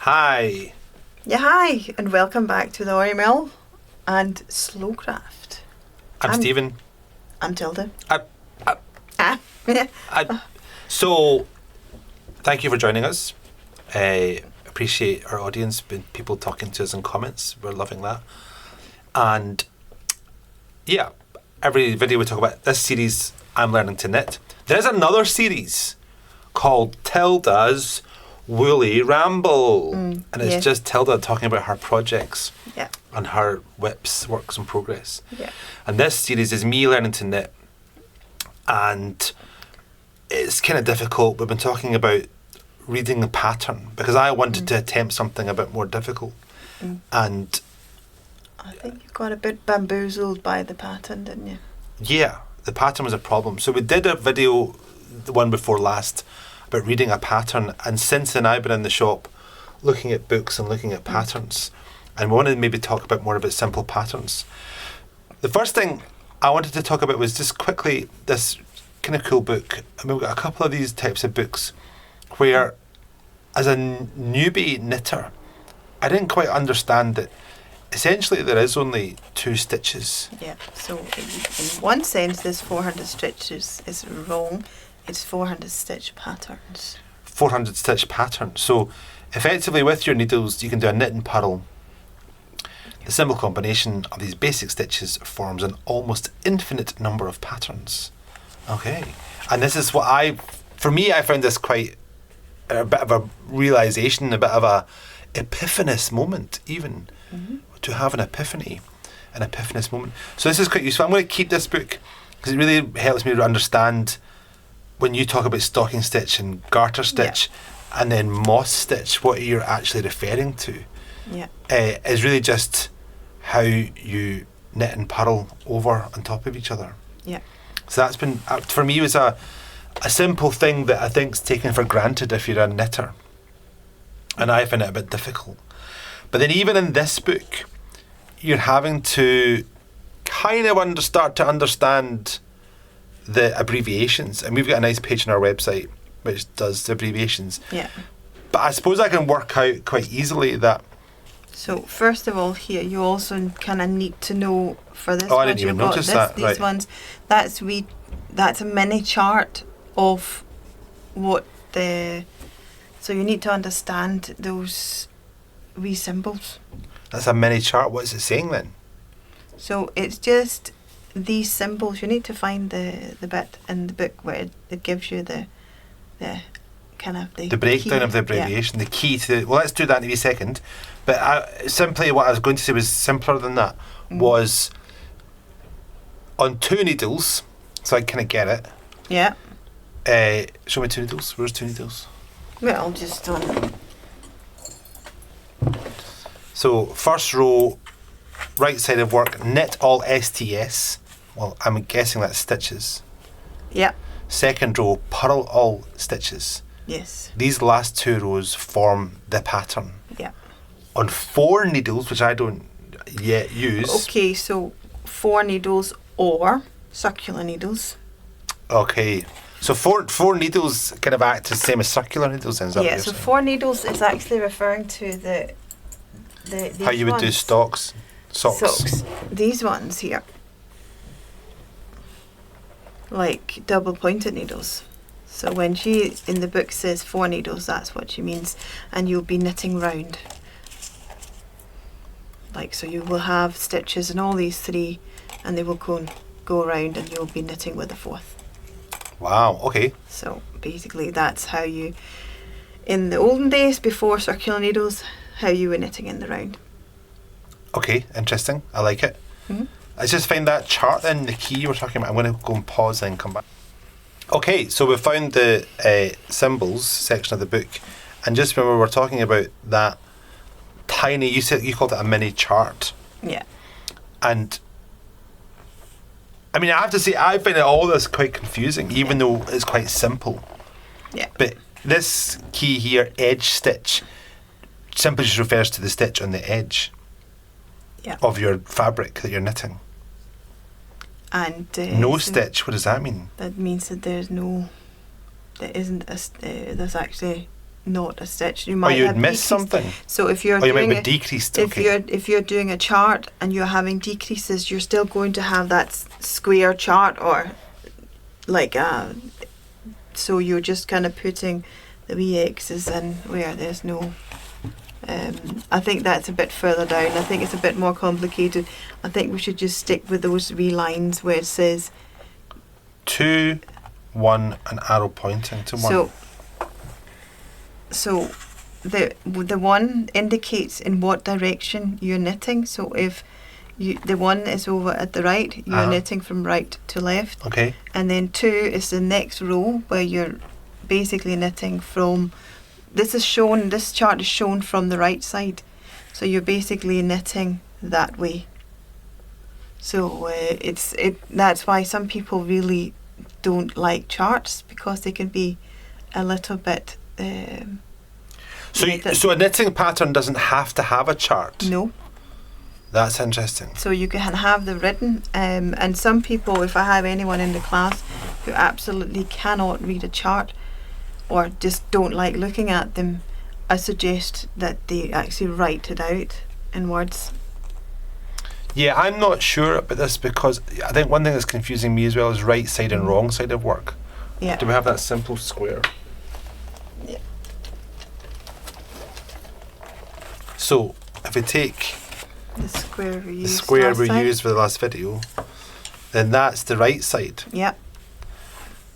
Hi. Yeah, hi, and welcome back to the Ori Mill and Slowcraft. I'm Stephen. I'm Tilde. So, thank you for joining us. I appreciate our audience, people talking to us in comments. We're loving that. And yeah, every video we talk about this series, I'm learning to knit. There's another series called Tilda's Woolly Ramble, and it's just Tilda talking about her projects and her WIPs, works in progress. And this series is me learning to knit, and it's kind of difficult. We've been talking about reading the pattern because I wanted to attempt something a bit more difficult, and I think you got a bit bamboozled by the pattern, didn't you? Yeah, the pattern was a problem. So we did a video, the one before last, about reading a pattern, and since then I've been in the shop looking at books and looking at patterns, and we wanted to maybe talk a bit more about simple patterns. The first thing I wanted to talk about was just quickly this kind of cool book. I mean, we've got a couple of these types of books where, as a newbie knitter, I didn't quite understand that essentially there is only 2 stitches. Yeah, so in one sense this 400 stitches is wrong. It's 400 stitch patterns. 400 stitch pattern. So effectively with your needles you can do a knit and purl. The simple combination of these basic stitches forms an almost infinite number of patterns. Okay. And this is what I found this quite a bit of a realisation, a bit of a epiphanous moment even. To have an epiphanous moment. So this is quite useful. I'm going to keep this book because it really helps me to understand when you talk about stocking stitch and garter stitch and then moss stitch, what you're actually referring to. Is really just how you knit and purl over on top of each other. So that's been, for me, was a simple thing that I think's taken for granted if you're a knitter, and I find it a bit difficult. But then even in this book, you're having to kind of start to understand the abbreviations, and we've got a nice page on our website which does the abbreviations. But I suppose I can work out quite easily that. So first of all, here you also kind of need to know for this. I didn't even notice that. These ones, that's a mini chart of what the. So you need to understand those wee symbols. That's a mini chart. What is it saying then? So it's just these symbols. You need to find the bit in the book where it gives you the kind of the breakdown key. of the abbreviation, the key to. Well, let's do that in a wee second. But simply, what I was going to say was simpler than that. Was on 2 needles, so I kind of get it. Show me 2 needles. Where's 2 needles? Well, just on. So first row, right side of work, knit all STS. Well, I'm guessing that's stitches. Second row, purl all stitches. These last 2 rows form the pattern. On 4 needles, which I don't yet use. Okay, so 4 needles or circular needles. Okay, so four needles kind of act as the same as circular needles then, is that what you're so saying? 4 needles is actually referring to the how you would do socks. These ones here, like double pointed needles. So when she in the book says 4 needles, that's what she means, and you'll be knitting round. Like, so you will have stitches in all these 3, and they will go around, and you'll be knitting with the 4th. Wow. Okay. So basically, that's how you, in the olden days before circular needles, how you were knitting in the round. Okay, interesting. I like it. I just find that chart then, the key you were talking about. I'm going to go and pause and come back. Okay, so we found the symbols section of the book, and just when we were talking about that tiny, you called it a mini chart. And I mean, I have to say, I find all this quite confusing, even though it's quite simple. But this key here, edge stitch, simply just refers to the stitch on the edge of your fabric that you're knitting. And no stitch, what does that mean? That means that there's no, there isn't there's actually not a stitch. You Or might you'd have miss decreased. something. So if you're Or you doing might be decreased. if Okay. you're doing a chart and you're having decreases, you're still going to have that square chart or like so you're just kind of putting the wee X's in where there's no. I think that's a bit further down. I think it's a bit more complicated. I think we should just stick with those wee lines where it says 2, 1, an arrow pointing to 1. So the one indicates in what direction you're knitting. So if the 1 is over at the right, you're knitting from right to left. Okay. And then 2 is the next row where you're basically knitting from. This chart is shown from the right side, so you're basically knitting that way. So that's why some people really don't like charts, because they can be a little bit. So a knitting pattern doesn't have to have a chart. No. That's interesting. So you can have the written, and some people, if I have anyone in the class who absolutely cannot read a chart, or just don't like looking at them, I suggest that they actually write it out in words. Yeah, I'm not sure about this, because I think one thing that's confusing me as well is right side and wrong side of work. Yeah. Do we have that simple square? Yeah. So if we take The square we used. the square last we time. used for the last video, then that's the right side, Yep.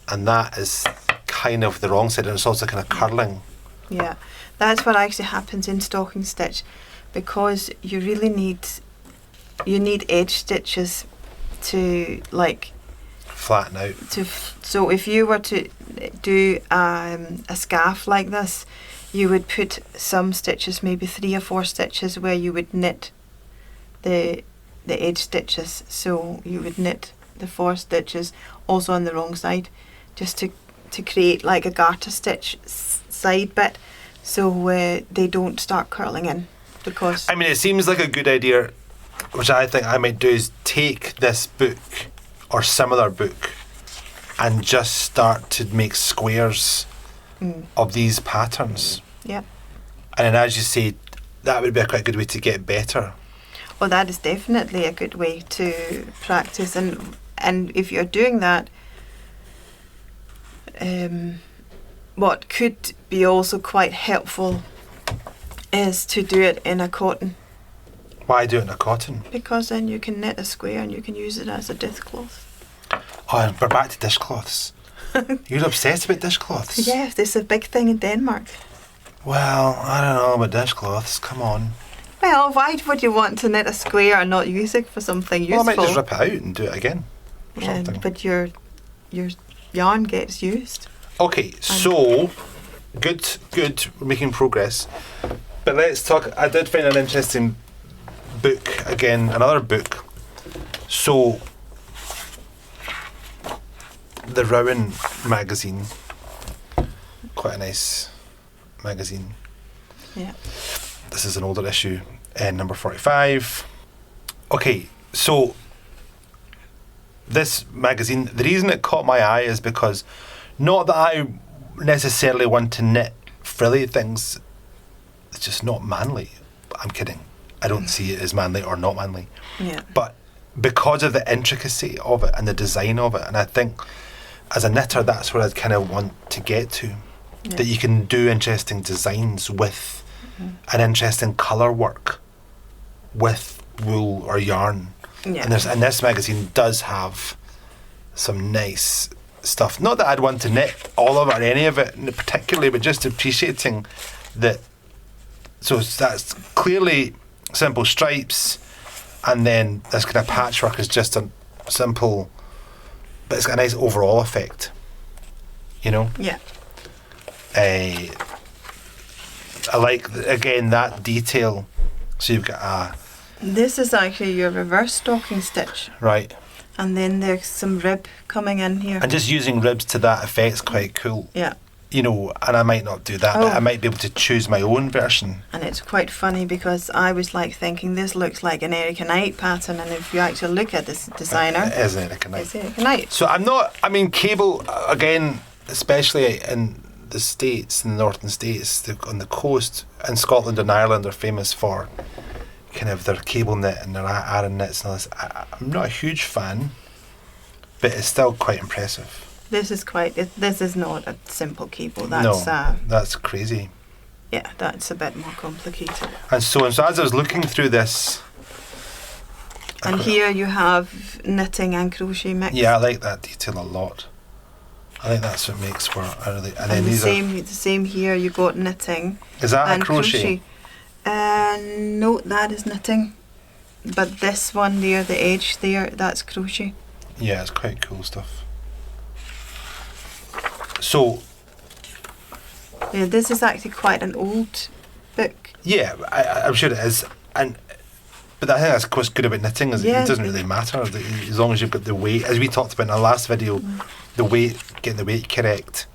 and that is kind of the wrong side, and it's also kind of curling. Yeah, that's what actually happens in stocking stitch, because you really need edge stitches to like Flatten out. so if you were to do a scarf like this, you would put some stitches, maybe 3 or 4 stitches, where you would knit the edge stitches. So you would knit the 4 stitches also on the wrong side, just to create like a garter stitch side bit, so they don't start curling in. Because I mean, it seems like a good idea, which I think I might do, is take this book or similar book and just start to make squares of these patterns. yeah, And then, as you say, that would be a quite good way to get better. well, that is definitely a good way to practice, and if you're doing that, what could be also quite helpful is to do it in a cotton, Why do it in a cotton? because then you can knit a square and you can use it as a dishcloth. Oh, and we're back to dishcloths. You're obsessed about dishcloths? Yeah, this is a big thing in Denmark. Well, I don't know about dishcloths. Come on. Well, why would you want to knit a square and not use it for something useful? Well, I might just rip it out and do it again. Or Yeah, something. but your yarn gets used. Okay, so good, we're making progress. But let's talk. I did find an interesting book again, another book. So, the Rowan magazine, quite a nice magazine. Yeah. This is an older issue, number 45. Okay, so this magazine, the reason it caught my eye is because, not that I necessarily want to knit frilly things, it's just not manly. I'm kidding. I don't see it as manly or not manly. Yeah. But because of the intricacy of it and the design of it, and I think as a knitter, that's where I'd kind of want to get to. Yeah. That you can do interesting designs with an interesting colour work with wool or yarn. Yeah. And this magazine does have some nice stuff. Not that I'd want to knit all of it or any of it particularly, but just appreciating that. So that's clearly simple stripes, and then this kind of patchwork is just a simple, but it's got a nice overall effect. You know? Yeah. I like, again, that detail. So you've got This is actually your reverse stocking stitch, right, and then there's some rib coming in here. and just using ribs to that effect's quite cool. Yeah. You know, and I might not do that, but Oh. I might be able to choose my own version. And it's quite funny because I was like thinking this looks like an Erica Knight pattern, and if you actually look at this designer, It is Erica Knight. it's Erica Knight. So I'm not, I mean, cable, again, especially in the States, in the northern states, on the coast, and Scotland and Ireland are famous for kind of their cable knit and their Aran knits and all this. I'm not a huge fan, but it's still quite impressive. This is not a simple cable. That's that's crazy. Yeah, that's a bit more complicated. And so as I was looking through this, and here you have knitting and crochet mix. Yeah, I like that detail a lot. I think that's what makes for a really. And then the same here. You got knitting. Is that a crochet? No, that is knitting. But this one there, the edge there, that's crochet. Yeah, it's quite cool stuff. So. Yeah, this is actually quite an old book. Yeah, I'm sure it is, but I think that's what's good about knitting is it doesn't really matter as long as you've got the weight, as we talked about in our last video, the weight, getting the weight correct,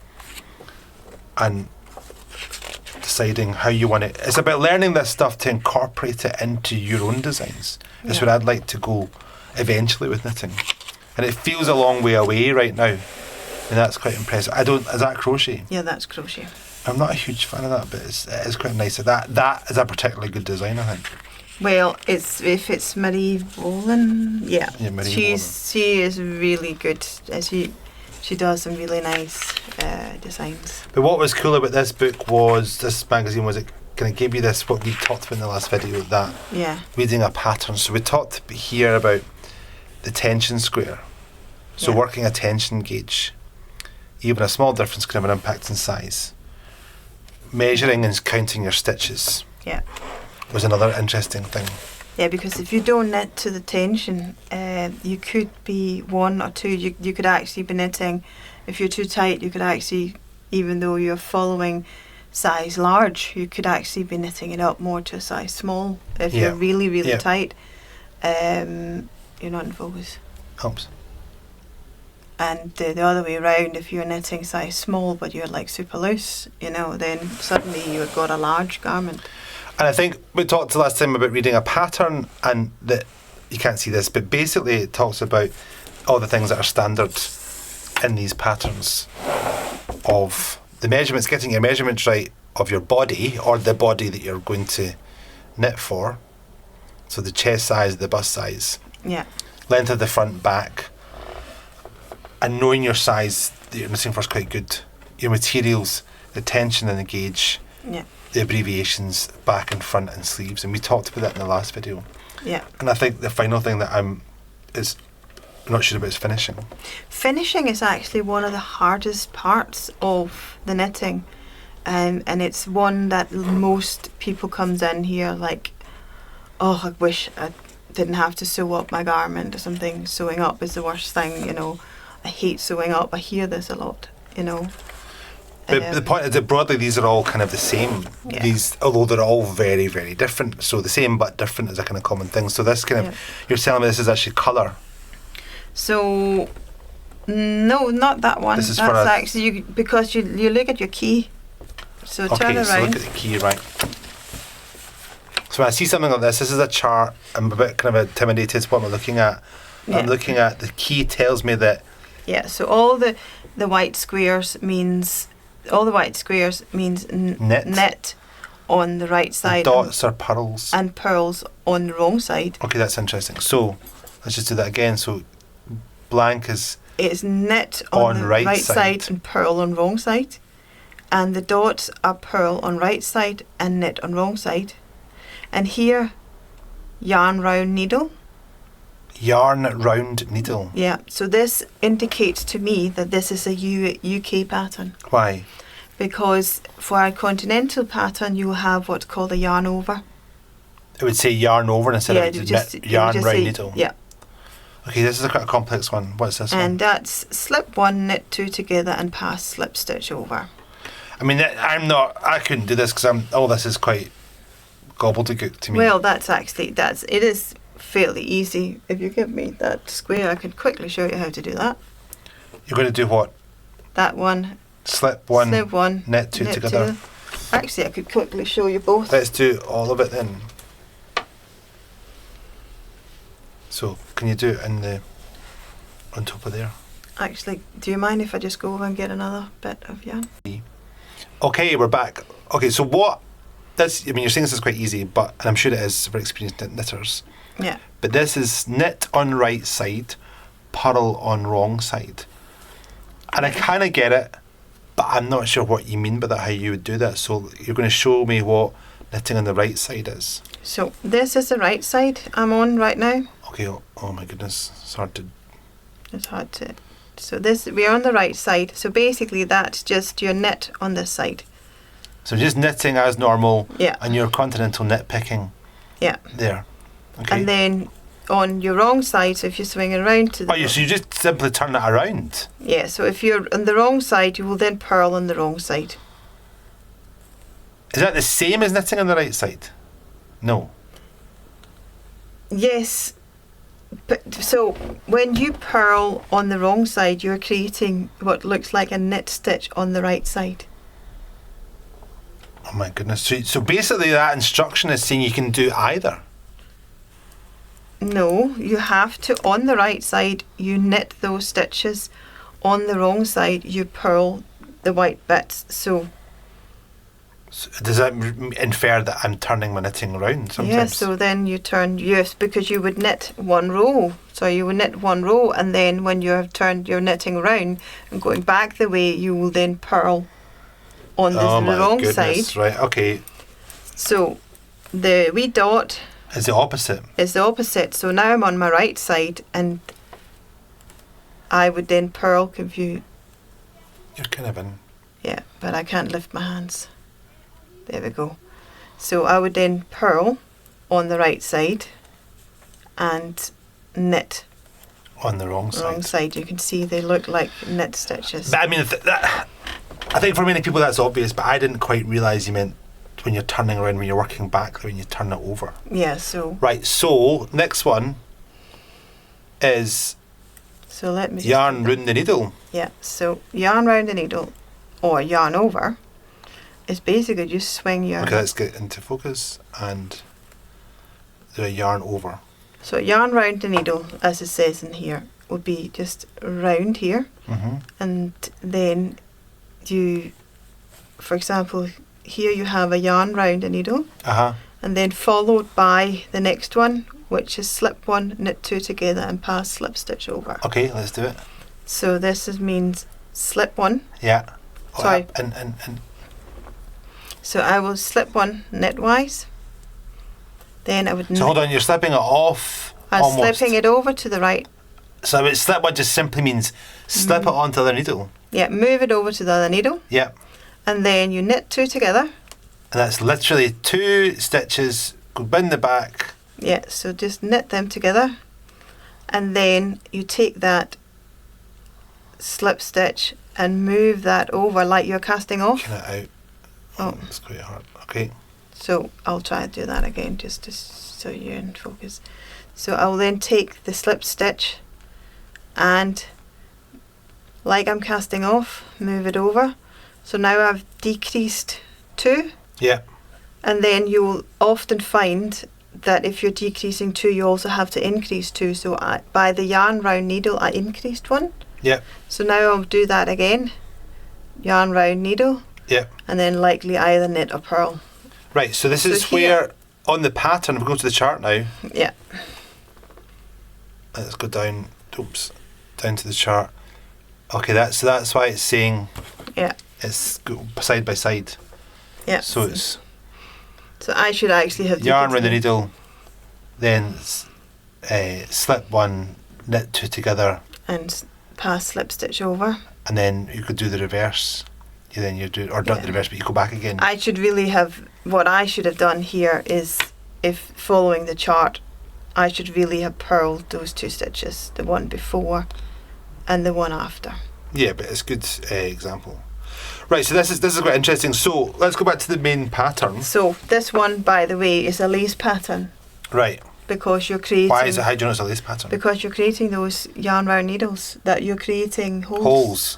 and deciding how you want it. It's about learning this stuff to incorporate it into your own designs. That's where I'd like to go eventually with knitting, and it feels a long way away right now, and that's quite impressive. Is that crochet? Yeah, that's crochet. I'm not a huge fan of that, but it is quite nice. That is a particularly good design, I think. Well, if it's Marie Boland, Marie she is really good. She does some really nice designs. But what was cool about this book was this magazine was it kind of gave you this what we talked about in the last video, that reading a pattern. So we talked here about the tension square. So working a tension gauge, even a small difference can have an impact in size. Measuring and counting your stitches was another interesting thing. Yeah, because if you don't knit to the tension, you could be one or two. You could actually be knitting. If you're too tight, you could actually, even though you're following size large, you could actually be knitting it up more to a size small. If you're really, really tight, you're not in focus. Helps. And the other way around, if you're knitting size small but you're like super loose, then suddenly you've got a large garment. And I think we talked last time about reading a pattern, and that you can't see this, but basically it talks about all the things that are standard in these patterns of the measurements, getting your measurements right of your body or the body that you're going to knit for. So the chest size, the bust size, length of the front, back. And knowing your size that you're knitting for is quite good. Your materials, the tension and the gauge, the abbreviations, back and front and sleeves. And we talked about that in the last video. Yeah. And I think the final thing that I'm not sure about is finishing. Finishing is actually one of the hardest parts of the knitting. And it's one that most people comes in here like, oh, I wish I didn't have to sew up my garment or something. Sewing up is the worst thing, I hate sewing up. I hear this a lot, But the point is that broadly these are all kind of the same. Yeah. These, although they're all very, very different. So the same but different is a kind of common thing. So this kind of, you're telling me this is actually colour. So, no, not that one. That's actually, because you look at your key. So turn around. So look at the key, right. So when I see something like this is a chart. I'm a bit kind of intimidated what I'm looking at. I'm looking at the key tells me that. Yeah, so all the white squares means knit on the right side. The dots are purls. And purls on the wrong side. Okay, that's interesting. So let's just do that again. So blank is. It's knit on the right side and purl on wrong side. And the dots are purl on right side and knit on wrong side. And here, yarn round needle. Yarn round needle. Yeah, so this indicates to me that this is a UK pattern. Why? Because for a continental pattern, you have what's called a yarn over. It would say yarn over instead of yarn round needle. Yeah. Okay, this is quite a complex one. What's this one? And that's slip one, knit two together, and pass slip stitch over. I mean, I couldn't do this because all this is quite gobbledygook to me. Well, it is fairly easy. If you give me that square, I can quickly show you how to do that. You're going to do what? That one. Slip one, knit two together. Actually, I could quickly show you both. Let's do all of it then. So, can you do it on top of there? Actually, do you mind if I just go over and get another bit of yarn? Okay, we're back. Okay, so what? This, I mean, you're saying this is quite easy, but and I'm sure it is for experienced knitters. Yeah. But this is knit on right side, purl on wrong side. And I kind of get it, but I'm not sure what you mean by that, how you would do that. So you're going to show me what knitting on the right side is. So this is the right side I'm on right now. Okay, oh my goodness, it's hard to... It's hard to... So this, we're on the right side. So basically that's just your knit on this side. So just knitting as normal, Yeah. and your continental knit picking Yeah. there. Okay. And then on your wrong side, so if you swing it around to the... Oh, so you just simply turn it around? Yeah, so if you're on the wrong side, you will then purl on the wrong side. Is that the same as knitting on the right side? No. Yes, but so when you purl on the wrong side, you're creating what looks like a knit stitch on the right side. Oh my goodness. So basically that instruction is saying you can do either. No, you have to, on the right side, you knit those stitches. On the wrong side, you purl the white bits. So Does that infer that I'm turning my knitting around sometimes? yeah, so then you turn, yes, because you would knit one row. So you would knit one row, and then when you have turned your knitting around and going back the way, you will then purl on the wrong goodness. side. Right, okay. So the wee dot Is the opposite. is the opposite. So now I'm on my right side, and I would then purl confused. You're kind of in. Yeah, but I can't lift my hands. There we go. So I would then purl on the right side and knit On the wrong side. wrong side. You can see they look like knit stitches. But I mean, I think for many people that's obvious, but I didn't quite realise you meant when you're turning around, when you're working back, when you turn it over. Yeah, so Right, so next one is let me just yarn do that. round the needle. Yeah, so yarn round the needle or yarn over is basically just swing your... Okay, let's get into focus and do a yarn over. So yarn round the needle, as it says in here, would be just round here, Mm-hmm. and then you, for example, here you have a yarn round a needle, Uh-huh. and then followed by the next one, which is slip one, knit two together, and pass slip stitch over. Okay, let's do it. So this means slip one. Yeah. Sorry. And So I will slip one knitwise. Then I would so hold on, you're slipping it off I'm almost. slipping it over to the right. So I mean, slip one just simply means slip it onto the needle. Yeah, move it over to the other needle, Yeah. and then you knit two together. And that's literally 2 stitches, go down the back. Yeah, so just knit them together, and then you take that slip stitch and move that over like you're casting off. Kind of out. Oh. That's quite hard. Okay. So I'll try to do that again just to so you're in focus. So I'll then take the slip stitch and, like I'm casting off, move it over. So now I've decreased 2, Yeah. and then you'll often find that if you're decreasing 2, you also have to increase 2. So by the yarn round needle, I increased 1. Yeah. So now I'll do that again. Yarn round needle, Yeah. and then likely either knit or purl. Right, so this So is here- where on the pattern, if we go to the chart now, Yeah. let's go down, down to the chart. Okay, that's why it's saying Yeah. it's go side by side. Yeah. So it's So I should actually have yarn around the decreased needle, then slip one, knit 2 together, and pass slip stitch over. and then you could do the reverse. You do, or not Yeah. the reverse, but you go back again. I should really have, what I should have done here is, if following the chart, I should really have purled those 2 stitches, the one before and the one after. Yeah, but it's a good example. Right, so this is quite interesting. So let's go back to the main pattern. So this one, by the way, is a lace pattern, Right. because you're creating... Why is it? How do you know it's a lace pattern? Because you're creating those yarn round needles, that you're creating holes. Holes.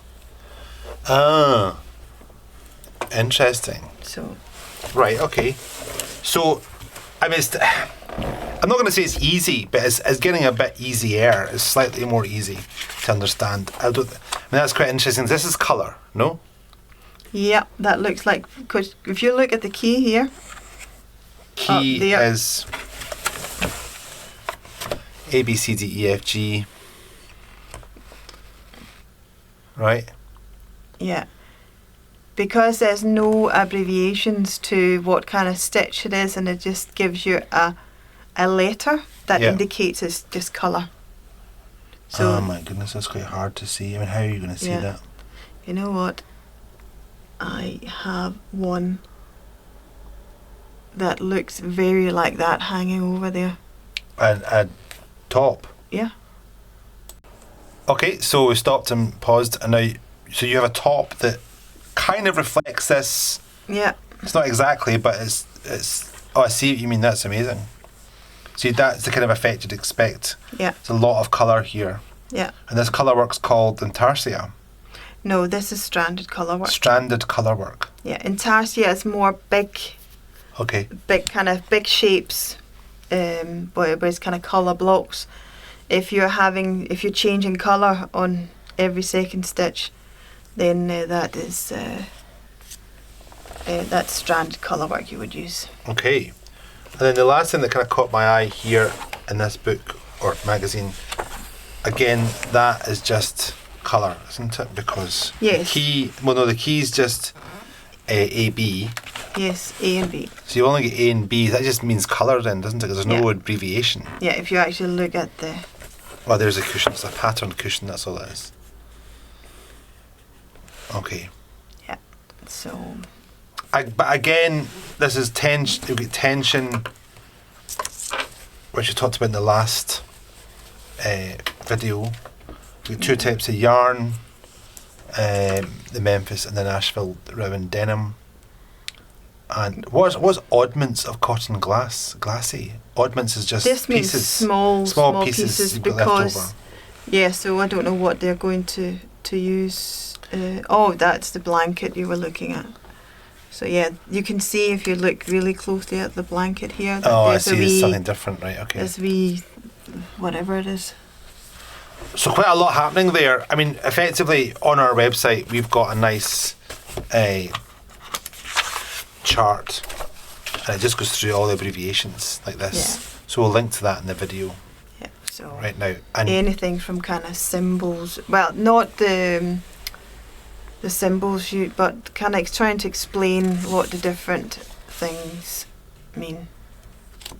Ah. Interesting. So, Right, okay. So, I mean, I'm not going to say it's easy, but it's getting a bit easier. It's slightly more easy to understand. I mean, that's quite interesting. This is colour, no? Yeah, that looks like, because if you look at the key here, Key there. is A, B, C, D, E, F, G. Right? Yeah. Because there's no abbreviations to what kind of stitch it is, and it just gives you a letter that Yeah. indicates it's just colour. Oh my goodness, that's quite hard to see. I mean, how are you going to see Yeah. that? You know what? I have one that looks very like that hanging over there. A top. Yeah. Okay, so we stopped and paused, and now, so you have a top that kind of reflects this. Yeah. It's not exactly, but it's. Oh, I see what you mean. That's amazing. See, that's the kind of effect you'd expect. Yeah. There's a lot of colour here. Yeah. And this colour work's called intarsia. No, this is stranded colour work. Stranded colour work. Yeah, intarsia is more big Okay. big shapes, where it's kind of colour blocks. If you're changing colour on every second stitch, then that's stranded colour work you would use. Okay. And then the last thing that kind of caught my eye here in this book or magazine, again, that is just colour, isn't it? Because Yes. the key's just A, B. Yes, A and B. So you only get A and B. That just means colour then, doesn't it? Because there's no Yeah. abbreviation. Yeah, if you actually look at the... Oh, there's a cushion. It's a patterned cushion. That's all it is. Okay. Yeah, so... But again, this is tension. You get tension, which we talked about in the last video. We got two types of yarn, the Memphis and the Nashville ribbon denim. And what's oddments of cotton glassy? Oddments is just This means pieces, small pieces you've got left because... over. Yeah, so I don't know what they're going to use. Oh, that's the blanket you were looking at. So yeah, you can see if you look really closely at the blanket here. That Oh, I there's see. There's something different, right? Okay. There's whatever it is. So quite a lot happening there. I mean, effectively on our website we've got a nice chart, and it just goes through all the abbreviations like this. Yeah. So we'll link to that in the video Yeah. So right now. And anything from kind of symbols. Well, not the symbols, but kind of trying to explain what the different things mean.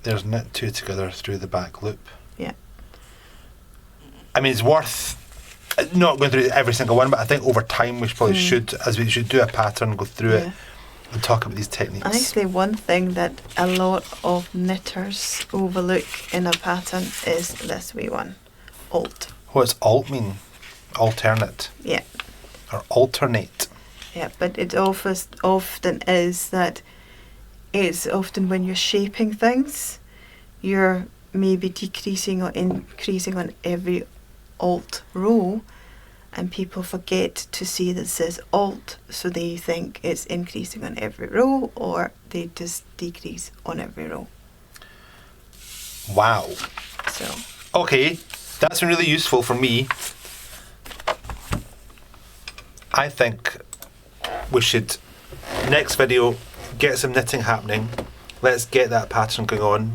there's knit two together through the back loop. Yeah. I mean, it's worth not going through every single one, but I think over time we probably should do a pattern, go through it, and talk about these techniques. I think the one thing that a lot of knitters overlook in a pattern is this wee one, alt. What does alt mean? Alternate. Yeah. Or alternate. Yeah, but it often is that it's often when you're shaping things, you're maybe decreasing or increasing on every alt row, and people forget to see that it says alt, so they think it's increasing on every row, or they just decrease on every row. Wow. So Okay, that's been really useful for me. I think we should, next video, get some knitting happening. Let's get that pattern going on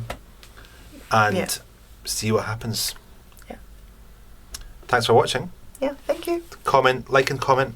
and see what happens. Yeah. Thanks for watching. yeah, thank you. Comment, like and comment.